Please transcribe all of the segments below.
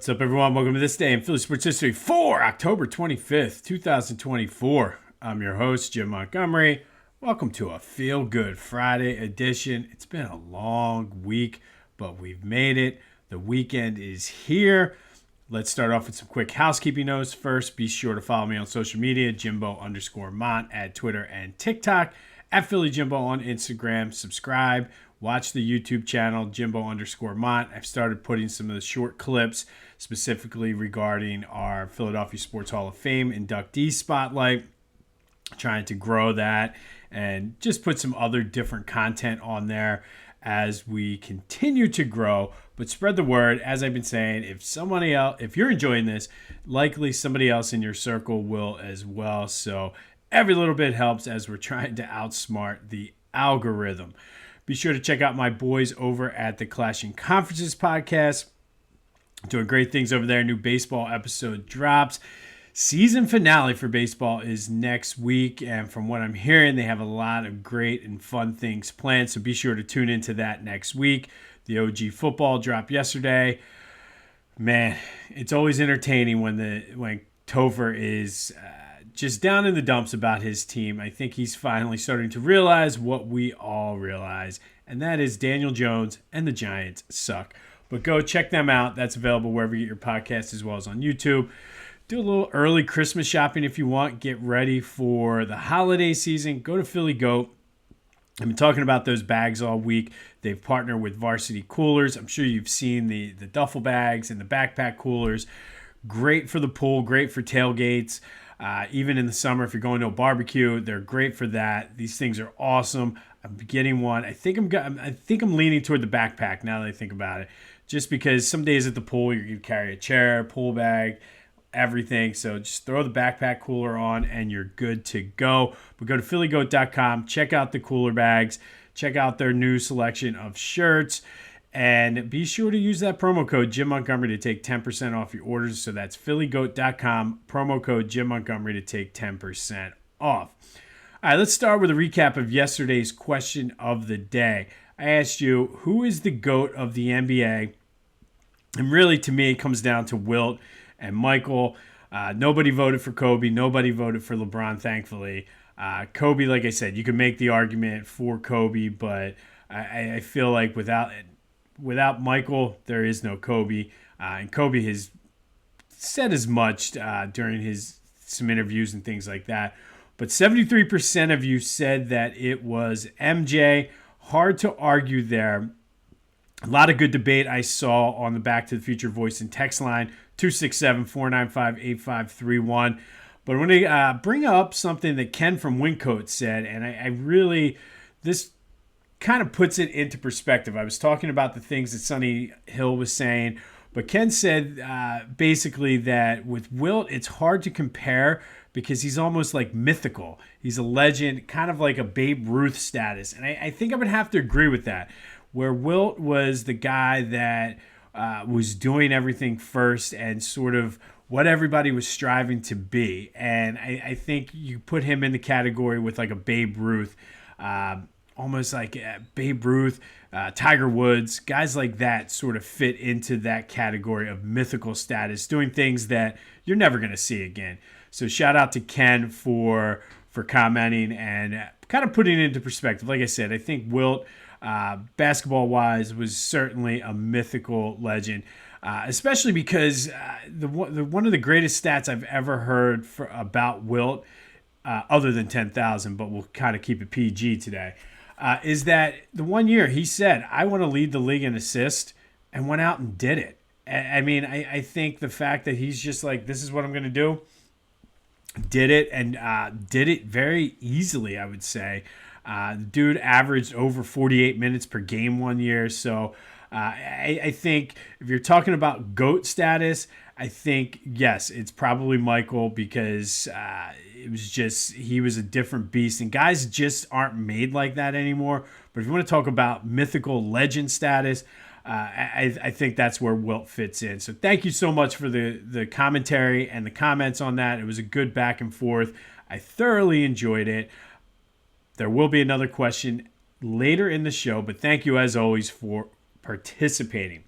What's up, everyone? Welcome to this day in Philly sports history for October 25th, 2024. I'm your host, Jim Montgomery. Welcome to a feel-good Friday edition. It's been a long week, but we've made it. The weekend is here. Let's start off with some quick housekeeping notes. First, be sure to follow me on social media, Jimbo_Mont at Twitter and TikTok, at PhillyJimbo on Instagram. Subscribe. Watch the YouTube channel, Jimbo_Mont. I've started putting some of the short clips specifically regarding our Philadelphia Sports Hall of Fame inductee spotlight. Trying to grow that and just put some other different content on there as we continue to grow. But spread the word. As I've been saying, if you're enjoying this, likely somebody else in your circle will as well. So every little bit helps as we're trying to outsmart the algorithm. Be sure to check out my boys over at the Clashing Conferences podcast. Doing great things over there. New baseball episode drops. Season finale for baseball is next week. And from what I'm hearing, they have a lot of great and fun things planned. So be sure to tune into that next week. The OG football dropped yesterday. Man, it's always entertaining when Topher is just down in the dumps about his team. I think he's finally starting to realize what we all realize, and that is Daniel Jones and the Giants suck. But go check them out. That's available wherever you get your podcast as well as on YouTube. Do a little early Christmas shopping if you want. Get ready for the holiday season. Go to Philly Goat. I've been talking about those bags all week. They've partnered with Varsity Coolers. I'm sure you've seen the duffel bags and the backpack coolers. Great for the pool, great for tailgates. Even in the summer, if you're going to a barbecue, they're great for that. These things are awesome. I'm getting one. I think I'm leaning toward the backpack now that I think about it, just because some days at the pool you're gonna carry a chair, pool bag, everything. So just throw the backpack cooler on and you're good to go. But go to phillygoat.com, check out the cooler bags, check out their new selection of shirts. And be sure to use that promo code Jim Montgomery to take 10% off your orders. So that's phillygoat.com, promo code Jim Montgomery to take 10% off. All right, let's start with a recap of yesterday's question of the day. I asked you, who is the GOAT of the NBA? And really, to me, it comes down to Wilt and Michael. Nobody voted for Kobe. Nobody voted for LeBron, thankfully. Kobe, like I said, you can make the argument for Kobe, but I feel like without Michael, there is no Kobe. And Kobe has said as much during some interviews and things like that. But 73% of you said that it was MJ. Hard to argue there. A lot of good debate I saw on the Back to the Future voice and text line, 267-495-8531. But I want to bring up something that Ken from Wincoat said, and this kind of puts it into perspective. I was talking about the things that Sonny Hill was saying, but Ken said basically that with Wilt, it's hard to compare because he's almost like mythical. He's a legend, kind of like a Babe Ruth status. And I think I would have to agree with that, where Wilt was the guy that was doing everything first and sort of what everybody was striving to be. And I think you put him in the category with like a Babe Ruth, almost like Babe Ruth, Tiger Woods, guys like that sort of fit into that category of mythical status, doing things that you're never going to see again. So shout out to Ken for commenting and kind of putting it into perspective. Like I said, I think Wilt, basketball-wise, was certainly a mythical legend, especially because one of the greatest stats I've ever heard about Wilt, other than 10,000, but we'll kind of keep it PG today, is that the one year he said, I want to lead the league in assists, and went out and did it. I mean, I think the fact that he's just like, this is what I'm going to do, did it, and did it very easily, I would say. The dude averaged over 48 minutes per game one year. So I think if you're talking about GOAT status, I think, yes, it's probably Michael because he was a different beast. And guys just aren't made like that anymore. But if you want to talk about mythical legend status, I think that's where Wilt fits in. So thank you so much for the commentary and the comments on that. It was a good back and forth. I thoroughly enjoyed it. There will be another question later in the show, but thank you as always for participating.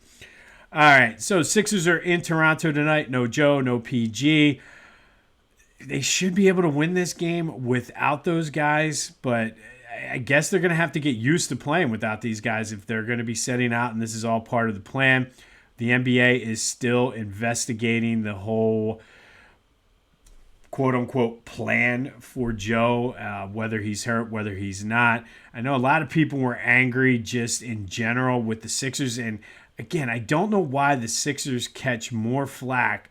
All right, so Sixers are in Toronto tonight. No Joe, no PG. They should be able to win this game without those guys, but I guess they're going to have to get used to playing without these guys if they're going to be setting out, and this is all part of the plan. The NBA is still investigating the whole quote-unquote plan for Joe, whether he's hurt, whether he's not. I know a lot of people were angry just in general with the Sixers, and again, I don't know why the Sixers catch more flack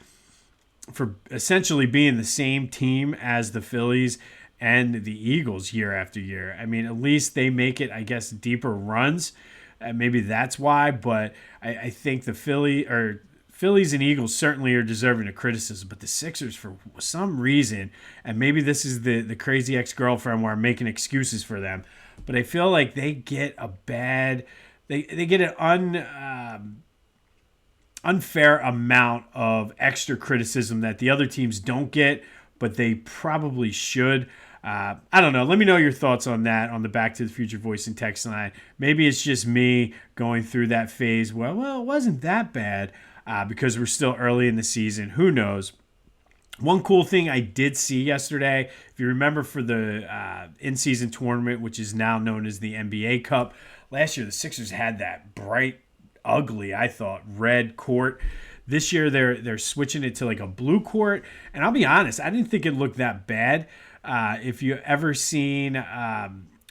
for essentially being the same team as the Phillies and the Eagles year after year. I mean, at least they make it, I guess, deeper runs. Maybe that's why, but I think the Phillies and Eagles certainly are deserving of criticism, but the Sixers, for some reason, and maybe this is the crazy ex-girlfriend where I'm making excuses for them, but I feel like they get a bad, they get an unfair amount of extra criticism that the other teams don't get, but they probably should. I don't know. Let me know your thoughts on that on the Back to the Future voice and text line. Maybe it's just me going through that phase. Well, it wasn't that bad because we're still early in the season. Who knows? One cool thing I did see yesterday, if you remember for the in-season tournament, which is now known as the NBA Cup, last year the Sixers had that bright, ugly, I thought, red court. This year they're switching it to like a blue court, and I'll be honest, I didn't think it looked that bad. If you ever seen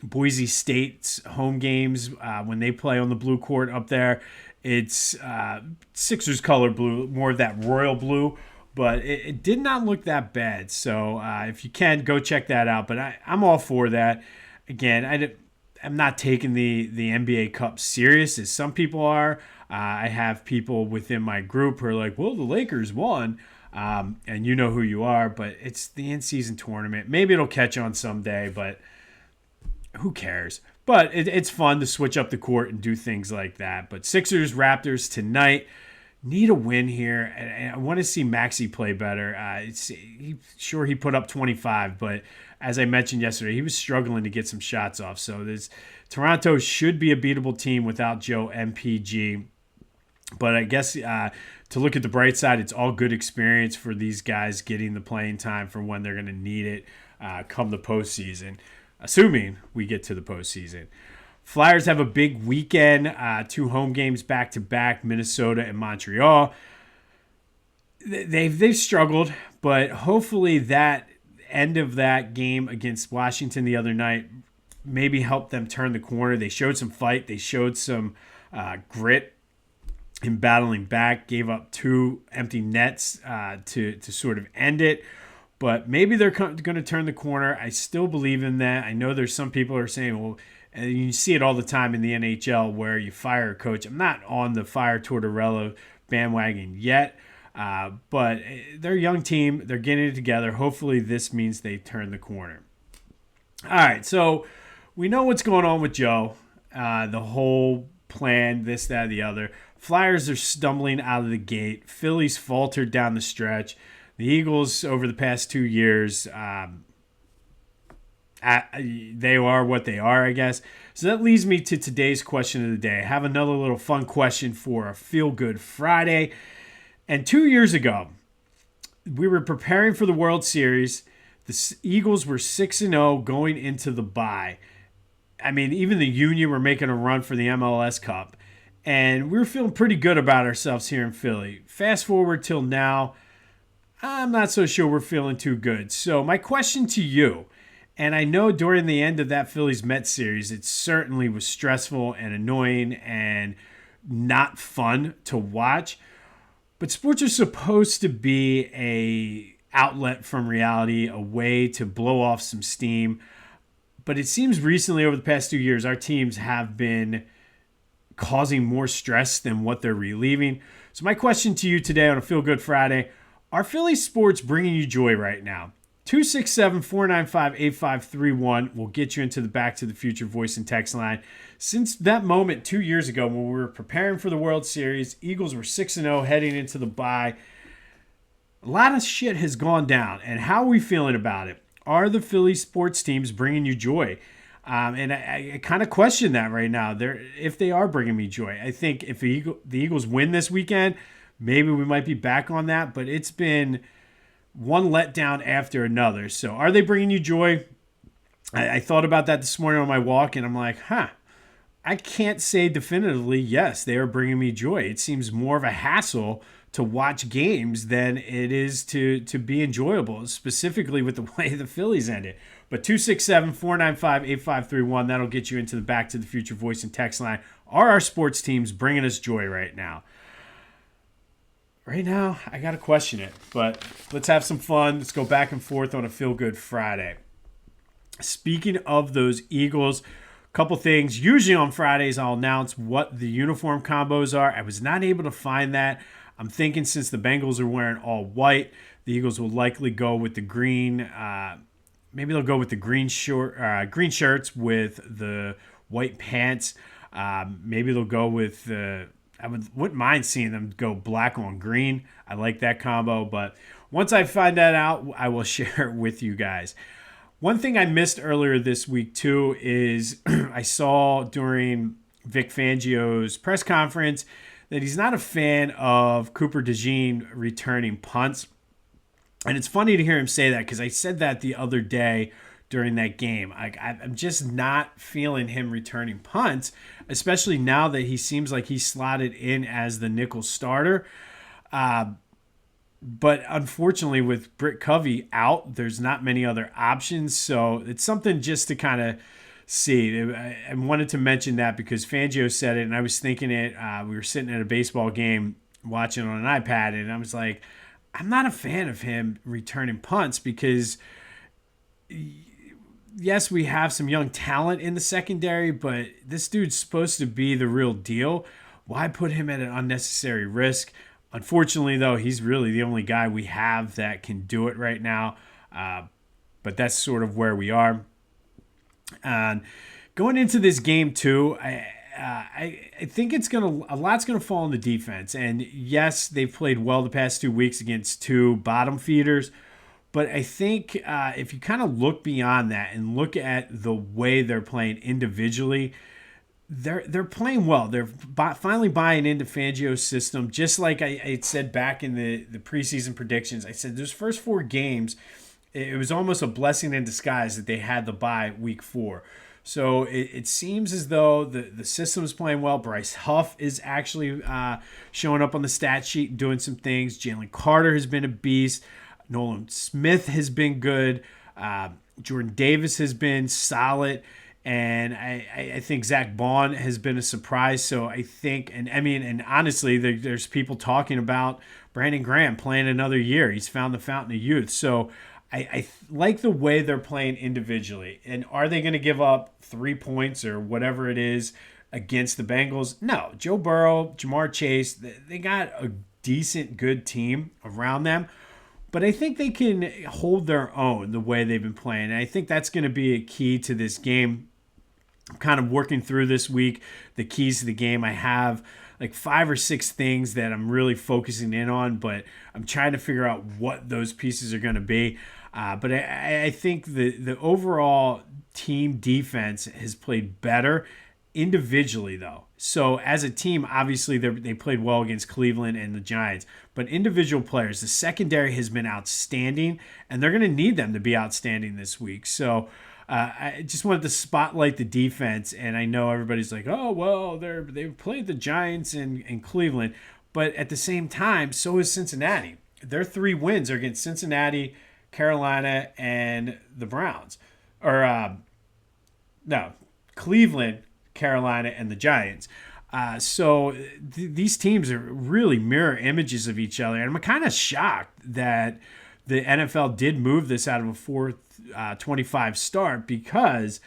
Boise State's home games when they play on the blue court up there, it's Sixers color blue, more of that royal blue, but it did not look that bad. So if you can, go check that out. But I'm all for that. Again, I'm not taking the NBA Cup serious as some people are. I have people within my group who are like, well, the Lakers won. And you know who you are, but it's the in-season tournament. Maybe it'll catch on someday, but who cares? But it's fun to switch up the court and do things like that. But Sixers, Raptors tonight, need a win here. And I want to see Maxey play better. He put up 25, but as I mentioned yesterday, he was struggling to get some shots off. So Toronto should be a beatable team without Joe MPG. But I guess to look at the bright side, it's all good experience for these guys getting the playing time for when they're going to need it come the postseason, assuming we get to the postseason. Flyers have a big weekend, 2 home games back-to-back, Minnesota and Montreal. They've struggled, but hopefully that end of that game against Washington the other night maybe helped them turn the corner. They showed some fight. They showed some grit in battling back, gave up 2 empty nets to sort of end it. But maybe they're going to turn the corner. I still believe in that. I know there's some people who are saying, well, and you see it all the time in the NHL where you fire a coach. I'm not on the fire Tortorella bandwagon yet, but they're a young team. They're getting it together. Hopefully this means they turn the corner. All right, so we know what's going on with Joe, the whole plan, this, that, the other. Flyers are stumbling out of the gate. Phillies faltered down the stretch. The Eagles, over the past 2 years, they are what they are, I guess. So that leads me to today's question of the day. I have another little fun question for a Feel Good Friday. And 2 years ago, we were preparing for the World Series. The Eagles were 6-0 going into the bye. I mean, even the Union were making a run for the MLS Cup. And we were feeling pretty good about ourselves here in Philly. Fast forward till now, I'm not so sure we're feeling too good. So my question to you, and I know during the end of that Phillies-Mets series, it certainly was stressful and annoying and not fun to watch. But sports are supposed to be an outlet from reality, a way to blow off some steam. But it seems recently, over the past 2 years, our teams have been causing more stress than what they're relieving. So my question to you today on a Feel Good Friday, are Philly sports bringing you joy right now? 267-495-8531 will get you into the Back to the Future voice and text line. Since that moment 2 years ago when we were preparing for the World Series, Eagles were 6-0 heading into the bye. A lot of shit has gone down, and how are we feeling about it? Are the Philly sports teams bringing you joy? And I kind of question that right now. If they are bringing me joy, I think if the Eagles win this weekend, maybe we might be back on that. But it's been one letdown after another. So are they bringing you joy? I thought about that this morning on my walk, and I'm like, I can't say definitively, yes, they are bringing me joy. It seems more of a hassle to watch games than it is to be enjoyable, specifically with the way the Phillies ended. But 267-495-8531, that'll get you into the Back to the Future voice and text line. Are our sports teams bringing us joy right now? Right now, I got to question it. But let's have some fun. Let's go back and forth on a Feel Good Friday. Speaking of those Eagles, couple things. Usually on Fridays, I'll announce what the uniform combos are. I was not able to find that. I'm thinking since the Bengals are wearing all white, the Eagles will likely go with the green. Maybe they'll go with the green shirts with the white pants. Maybe they'll go with wouldn't mind seeing them go black on green. I like that combo. But once I find that out, I will share it with you guys. One thing I missed earlier this week, too, is I saw during Vic Fangio's press conference that he's not a fan of Cooper DeJean returning punts. And it's funny to hear him say that because I said that the other day during that game. I'm just not feeling him returning punts, especially now that he seems like he's slotted in as the nickel starter. But unfortunately, with Britt Covey out, there's not many other options. So it's something just to kind of see. I wanted to mention that because Fangio said it, and I was thinking it. We were sitting at a baseball game watching on an iPad, and I was like, I'm not a fan of him returning punts because, yes, we have some young talent in the secondary, but this dude's supposed to be the real deal. Why put him at an unnecessary risk? Unfortunately, though, he's really the only guy we have that can do it right now. But that's sort of where we are. And going into this game, too, I think a lot's gonna fall on the defense. And yes, they've played well the past 2 weeks against two bottom feeders. But I think if you kind of look beyond that and look at the way they're playing individually, they're playing well. They're finally buying into Fangio's system. Just like I said back in the preseason predictions, I said those first 4 games, it was almost a blessing in disguise that they had the bye week 4. So it seems as though the system is playing well. Bryce Huff is actually showing up on the stat sheet and doing some things. Jalen Carter has been a beast. Nolan Smith has been good. Jordan Davis has been solid. And I think Zach Bond has been a surprise. So I think, and honestly, there's people talking about Brandon Graham playing another year. He's found the fountain of youth. So I like the way they're playing individually. And are they going to give up 3 points or whatever it is against the Bengals? No. Joe Burrow, Jamar Chase, they got a decent, good team around them. But I think they can hold their own the way they've been playing. And I think that's going to be a key to this game. I'm kind of working through this week the keys to the game. I have like 5 or 6 things that I'm really focusing in on, but I'm trying to figure out what those pieces are going to be. But I think the overall team defense has played better individually, though. So as a team, obviously they played well against Cleveland and the Giants. But individual players, the secondary has been outstanding, and they're going to need them to be outstanding this week. So I just wanted to spotlight the defense, and I know everybody's like, oh, well, they've played the Giants and Cleveland. But at the same time, so is Cincinnati. Their 3 wins are against Cincinnati, Carolina, and the Browns. Cleveland, Carolina, and the Giants. So these teams are really mirror images of each other. And I'm kind of shocked that the NFL did move this out of a 4-25 start because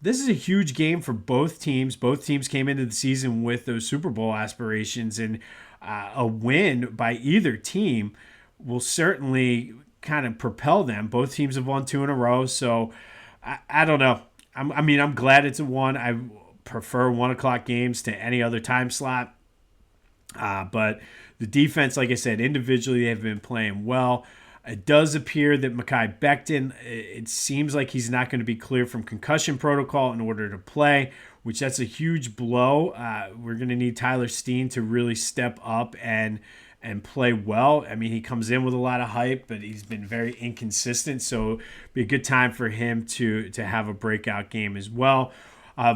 this is a huge game for both teams. Both teams came into the season with those Super Bowl aspirations, and a win by either team will certainly kind of propel them. Both teams have won 2 in a row, so I don't know. I'm glad it's a 1. I prefer 1 o'clock games to any other time slot. But the defense, like I said, individually, they've been playing well. It does appear that Mekhi Becton, it seems like he's not going to be clear from concussion protocol in order to play, which that's a huge blow. We're going to need Tyler Steen to really step up and play well. I mean, he comes in with a lot of hype, but he's been very inconsistent. So it'd be a good time for him to have a breakout game as well.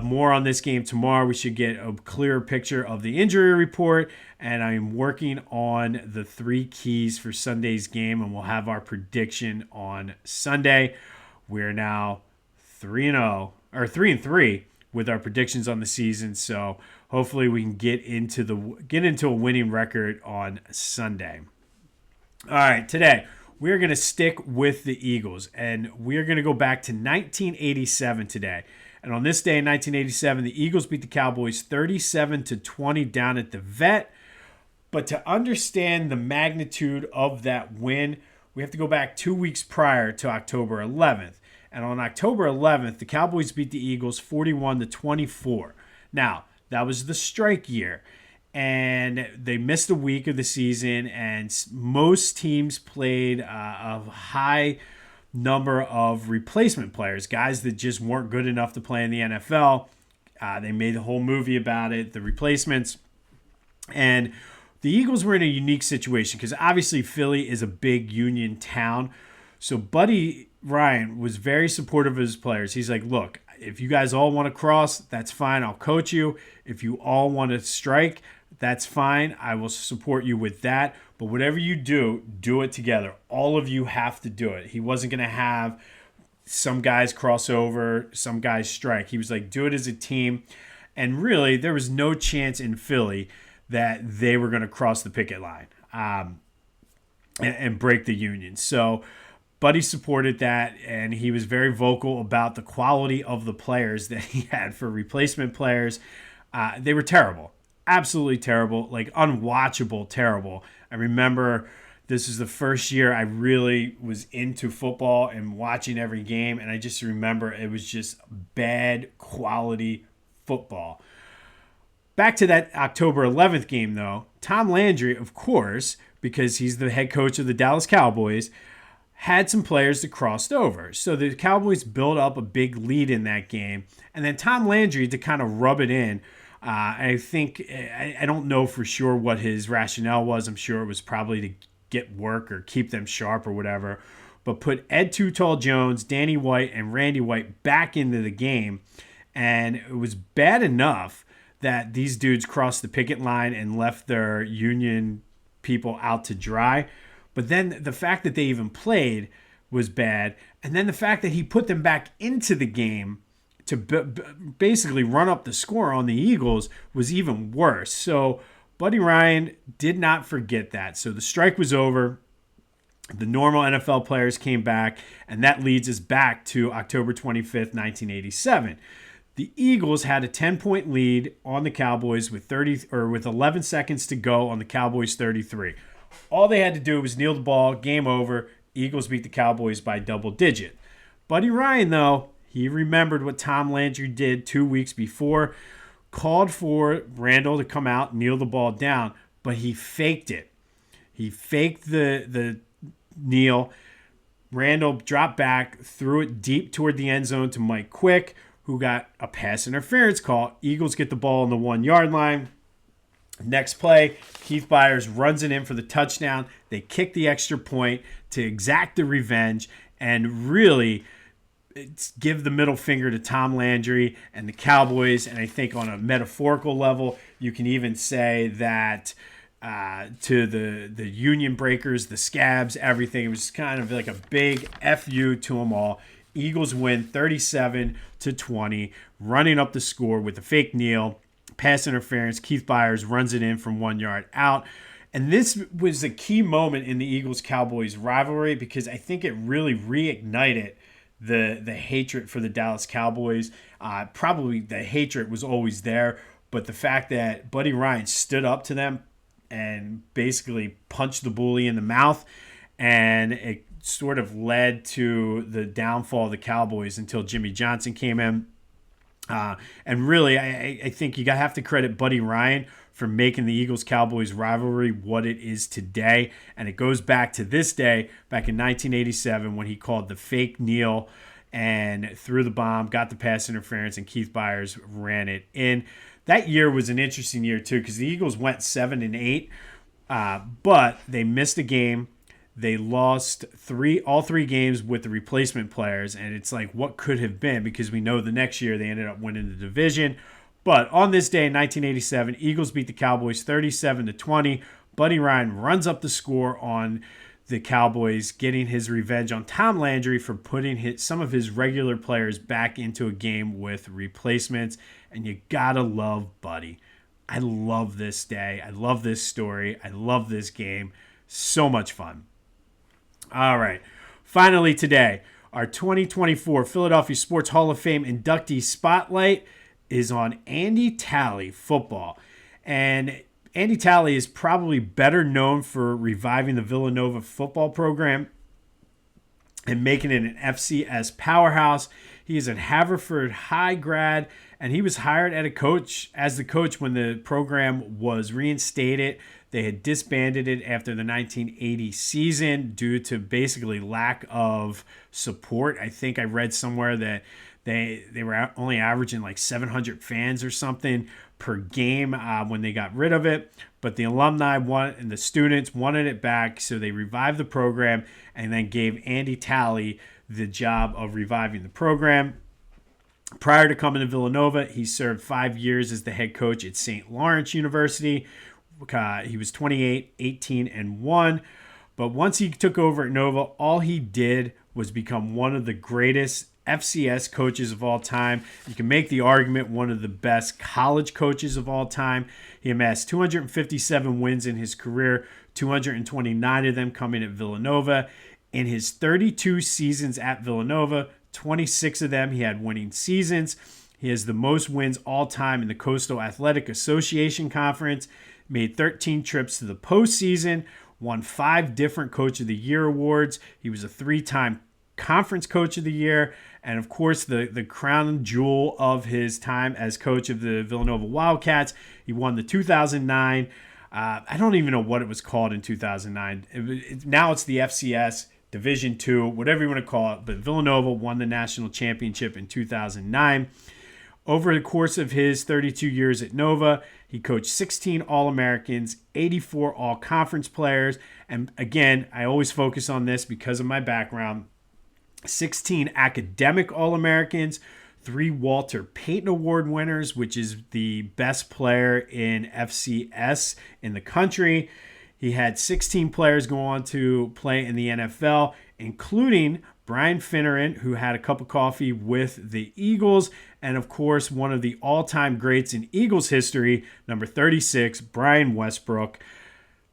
More on this game tomorrow. We should get a clearer picture of the injury report, and I'm working on the 3 keys for Sunday's game, and we'll have our prediction on Sunday. We're now 3-0 or 3-3 with our predictions on the season, so hopefully we can get into a winning record on Sunday. All right, today we're going to stick with the Eagles, and we're going to go back to 1987 today. And on this day in 1987, the Eagles beat the Cowboys 37-20 down at the Vet. But to understand the magnitude of that win, we have to go back 2 weeks prior to October 11th. And on October 11th, the Cowboys beat the Eagles 41-24. Now, that was the strike year. And they missed a week of the season, and most teams played a high number of replacement players, guys that just weren't good enough to play in the NFL. They made a whole movie about it, the replacements. And the Eagles were in a unique situation because obviously Philly is a big union town. So Buddy Ryan was very supportive of his players. He's like, look, if you guys all want to cross, that's fine. I'll coach you. If you all want to strike, that's fine. I will support you with that. But whatever you do, do it together. All of you have to do it. He wasn't going to have some guys cross over, some guys strike. He was like, do it as a team. And really, there was no chance in Philly that they were going to cross the picket line and break the union. So Buddy supported that, and he was very vocal about the quality of the players that he had for replacement players. They were terrible. Absolutely terrible, like unwatchable terrible. I remember this is the first year I really was into football and watching every game, and I just remember it was just bad quality football. Back to that October 11th game, though, Tom Landry, of course, because he's the head coach of the Dallas Cowboys, had some players that crossed over. So the Cowboys built up a big lead in that game, and then Tom Landry, to kind of rub it in, I think, I don't know for sure what his rationale was. I'm sure it was probably to get work or keep them sharp or whatever. But put Ed Too Tall Jones, Danny White, and Randy White back into the game. And it was bad enough that these dudes crossed the picket line and left their union people out to dry. But then the fact that they even played was bad. And then the fact that he put them back into the game to basically run up the score on the Eagles was even worse. So Buddy Ryan did not forget that. So the strike was over. The normal NFL players came back, and that leads us back to October 25th, 1987. The Eagles had a 10-point lead on the Cowboys with 11 seconds to go on the Cowboys 33. All they had to do was kneel the ball, game over. Eagles beat the Cowboys by double digit. Buddy Ryan, though, he remembered what Tom Landry did 2 weeks before, called for Randall to come out, kneel the ball down, but he faked it. He faked the kneel. Randall dropped back, threw it deep toward the end zone to Mike Quick, who got a pass interference call. Eagles get the ball on the 1 yard line. Next play, Keith Byars runs it in for the touchdown. They kick the extra point to exact the revenge and really give the middle finger to Tom Landry and the Cowboys. And I think on a metaphorical level, you can even say that to the union breakers, the scabs, everything. It was kind of like a big FU to them all. Eagles win 37-20, running up the score with a fake kneel. Pass interference, Keith Byars runs it in from 1 yard out. And this was a key moment in the Eagles-Cowboys rivalry because I think it really reignited the hatred for the Dallas Cowboys. Probably the hatred was always there, but the fact that Buddy Ryan stood up to them and basically punched the bully in the mouth, and it sort of led to the downfall of the Cowboys until Jimmy Johnson came in. And really, I think you have to credit Buddy Ryan for making the Eagles-Cowboys rivalry what it is today. And it goes back to this day, back in 1987, when he called the fake kneel and threw the bomb, got the pass interference, and Keith Byars ran it in. That year was an interesting year, too, because the Eagles went 7-8, but they missed a game. They lost all three games with the replacement players, and it's like, what could have been? Because we know the next year they ended up winning the division. But on this day in 1987, Eagles beat the Cowboys 37-20. Buddy Ryan runs up the score on the Cowboys, getting his revenge on Tom Landry for putting some of his regular players back into a game with replacements. And you gotta love Buddy. I love this day. I love this story. I love this game. So much fun. All right. Finally today, our 2024 Philadelphia Sports Hall of Fame inductee spotlight is on Andy Talley football. And Andy Talley is probably better known for reviving the Villanova football program and making it an FCS powerhouse. He is a Haverford High grad, and he was hired as the coach when the program was reinstated. They had disbanded it after the 1980 season due to basically lack of support. I think I read somewhere that they were only averaging like 700 fans or something per game when they got rid of it. But the alumni and the students wanted it back, so they revived the program and then gave Andy Talley the job of reviving the program. Prior to coming to Villanova, he served 5 years as the head coach at St. Lawrence University. He was 28, 18, and 1. But once he took over at Nova, all he did was become one of the greatest FCS coaches of all time. You can make the argument one of the best college coaches of all time. He amassed 257 wins in his career, 229 of them coming at Villanova. In his 32 seasons at Villanova, 26 of them he had winning seasons. He has the most wins all time in the Coastal Athletic Association Conference, made 13 trips to the postseason, won 5 different Coach of the Year awards. He was a 3-time Conference Coach of the Year, and of course the crown jewel of his time as coach of the Villanova Wildcats. He won the 2009, I don't even know what it was called in 2009. Now it's the FCS Division II, whatever you want to call it, but Villanova won the national championship in 2009. Over the course of his 32 years at Nova, he coached 16 All-Americans, 84 All-Conference players, and again, I always focus on this because of my background, 16 academic All-Americans, 3 Walter Payton Award winners, which is the best player in FCS in the country. He had 16 players go on to play in the NFL, including Brian Finneran, who had a cup of coffee with the Eagles, and of course, one of the all-time greats in Eagles history, number 36, Brian Westbrook.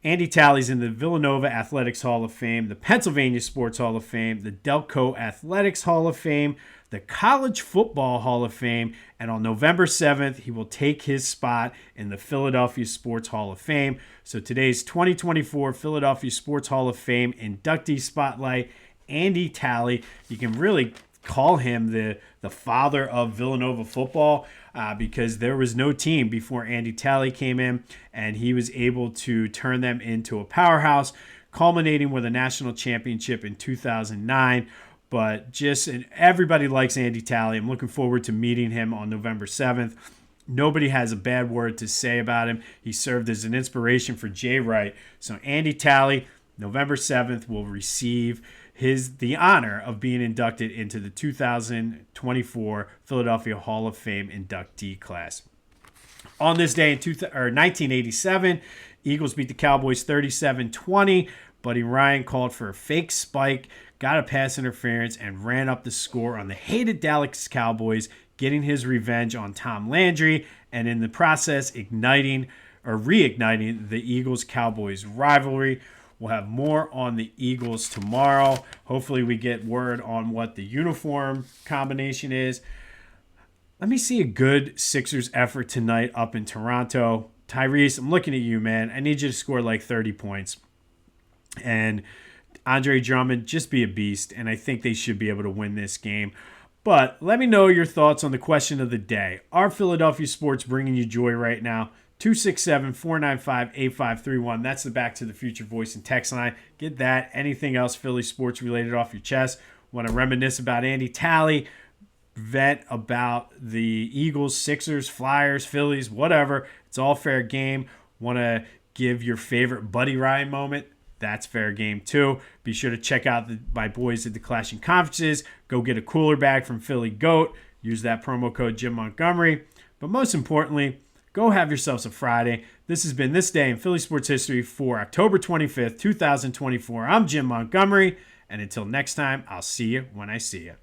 Andy Talley's in the Villanova Athletics Hall of Fame, the Pennsylvania Sports Hall of Fame, the Delco Athletics Hall of Fame, the College Football Hall of Fame, and on November 7th, he will take his spot in the Philadelphia Sports Hall of Fame. So today's 2024 Philadelphia Sports Hall of Fame inductee spotlight, Andy Talley. You can really call him the father of Villanova football because there was no team before Andy Talley came in, and he was able to turn them into a powerhouse, culminating with a national championship in 2009. But everybody likes Andy Talley. I'm looking forward to meeting him on November 7th. Nobody has a bad word to say about him. He served as an inspiration for Jay Wright. So Andy Talley, November 7th, will receive the honor of being inducted into the 2024 Philadelphia Hall of Fame inductee class. On this day in 1987, Eagles beat the Cowboys 37-20. Buddy Ryan called for a fake spike, got a pass interference, and ran up the score on the hated Dallas Cowboys, getting his revenge on Tom Landry, and in the process reigniting the Eagles-Cowboys rivalry. We'll have more on the Eagles tomorrow. Hopefully we get word on what the uniform combination is. Let me see a good Sixers effort tonight up in Toronto. Tyrese, I'm looking at you, man. I need you to score like 30 points. And Andre Drummond, just be a beast. And I think they should be able to win this game. But let me know your thoughts on the question of the day. Are Philadelphia sports bringing you joy right now? 267-495-8531. That's the Back to the Future voice and text line. Get that. Anything else Philly sports related off your chest? Want to reminisce about Andy Talley? Vent about the Eagles, Sixers, Flyers, Phillies, whatever. It's all fair game. Want to give your favorite Buddy Ryan moment? That's fair game too. Be sure to check out my boys at the Clashing Conferences. Go get a cooler bag from Philly Goat. Use that promo code Jim Montgomery. But most importantly, go have yourselves a Friday. This has been This Day in Philly Sports History for October 25th, 2024. I'm Jim Montgomery. And until next time, I'll see you when I see you.